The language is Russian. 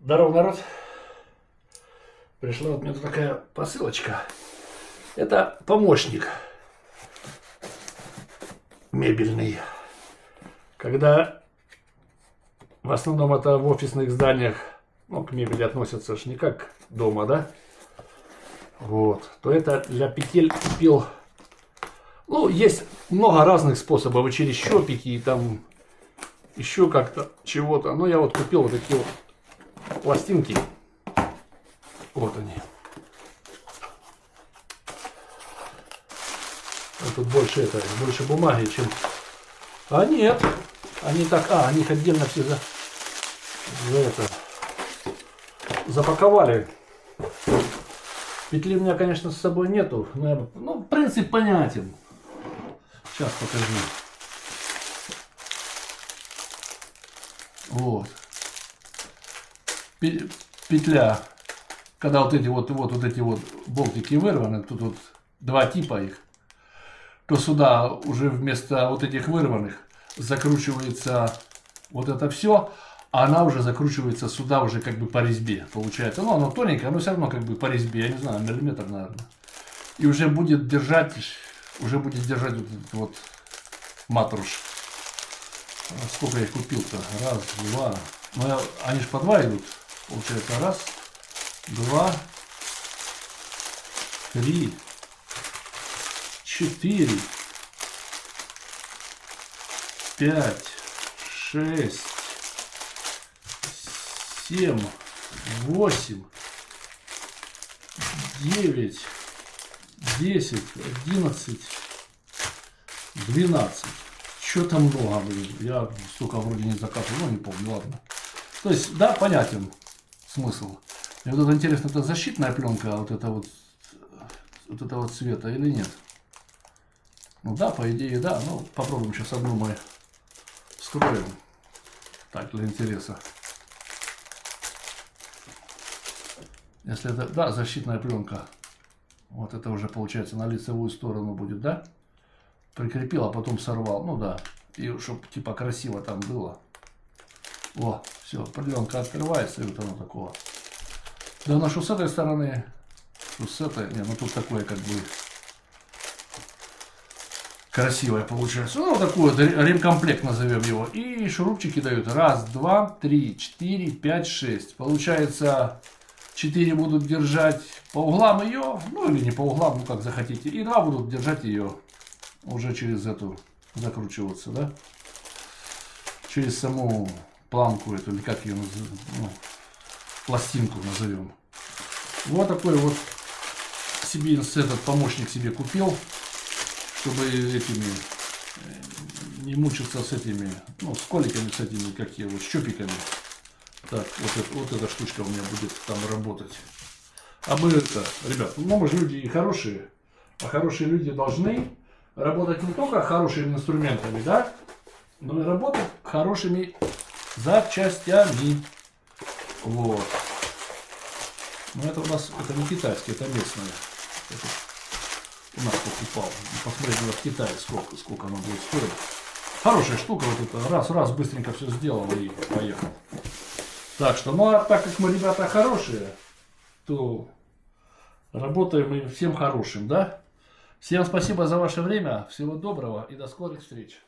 Здорово, народ. Пришла вот мне тут такая посылочка. Это помощник мебельный. Когда в основном это в офисных зданиях, ну, к мебели относятся ж не как дома, да? Вот. То это для петель купил. Ну, есть много разных способов. И через щепики, и там еще как-то чего-то. Но я вот купил вот такие вот пластинки. Вот они. А тут больше бумаги, чем... А нет. Они так... они их отдельно все запаковали. Петли у меня, конечно, с собой нету. Но ну, принцип понятен. Сейчас покажу. Вот. Петля. Когда вот эти вот болтики вырваны, тут вот два типа их, то сюда уже вместо вот этих вырванных закручивается вот это все, а она уже закручивается сюда уже как бы по резьбе, получается. Ну, оно тоненькое, но все равно как бы по резьбе, я не знаю, миллиметр, наверное. И уже будет держать вот этот вот матруш. Сколько я их купил-то? Раз, два. Ну, они же по два идут. Получается, раз, два, три, четыре, пять, шесть, семь, восемь, девять, 10, 11, 12. Что-то много, блин. Я столько вроде не закапывал, но не помню, ладно. То есть, да, понятен смысл. И вот это интересно, это защитная пленка, вот это вот цвета или нет? Ну да, по идее, да. Ну, попробуем сейчас одну мы вскроем. Так, для интереса. Если это, да, защитная пленка. Вот это уже получается на лицевую сторону будет, да? Прикрепил, а потом сорвал. Ну да. И чтобы типа красиво там было. О, все, пленка открывается, и вот оно такого. Да, на с этой стороны, с этой, не, ну тут такое как бы красивое получается. Ну, вот такой вот ремкомплект назовем его. И шурупчики дают. Раз, два, три, четыре, пять, шесть. Получается, 4 будут держать по углам ее, ну или не по углам, ну как захотите. И 2 будут держать ее уже через эту, закручиваться, да? Через саму планку эту, или как ее назовем, ну, пластинку назовем. Вот такой вот себе этот помощник себе купил, чтобы этими не мучиться с этими, ну, с коликами, с этими, какие вот, щупиками. Так, вот эта штучка у меня будет там работать. А мы это, ребят, ну мы же люди и хорошие, а хорошие люди должны работать не только хорошими инструментами, да, но и работать хорошими запчастями. Вот. Но это у нас, это не китайский, это местное. Это у нас покупал. Посмотрим в Китае, сколько оно будет стоить. Хорошая штука, вот это, раз, быстренько все сделал и поехал. Так что, ну а так как мы ребята хорошие, то работаем мы всем хорошим, да? Всем спасибо за ваше время, всего доброго и до скорых встреч.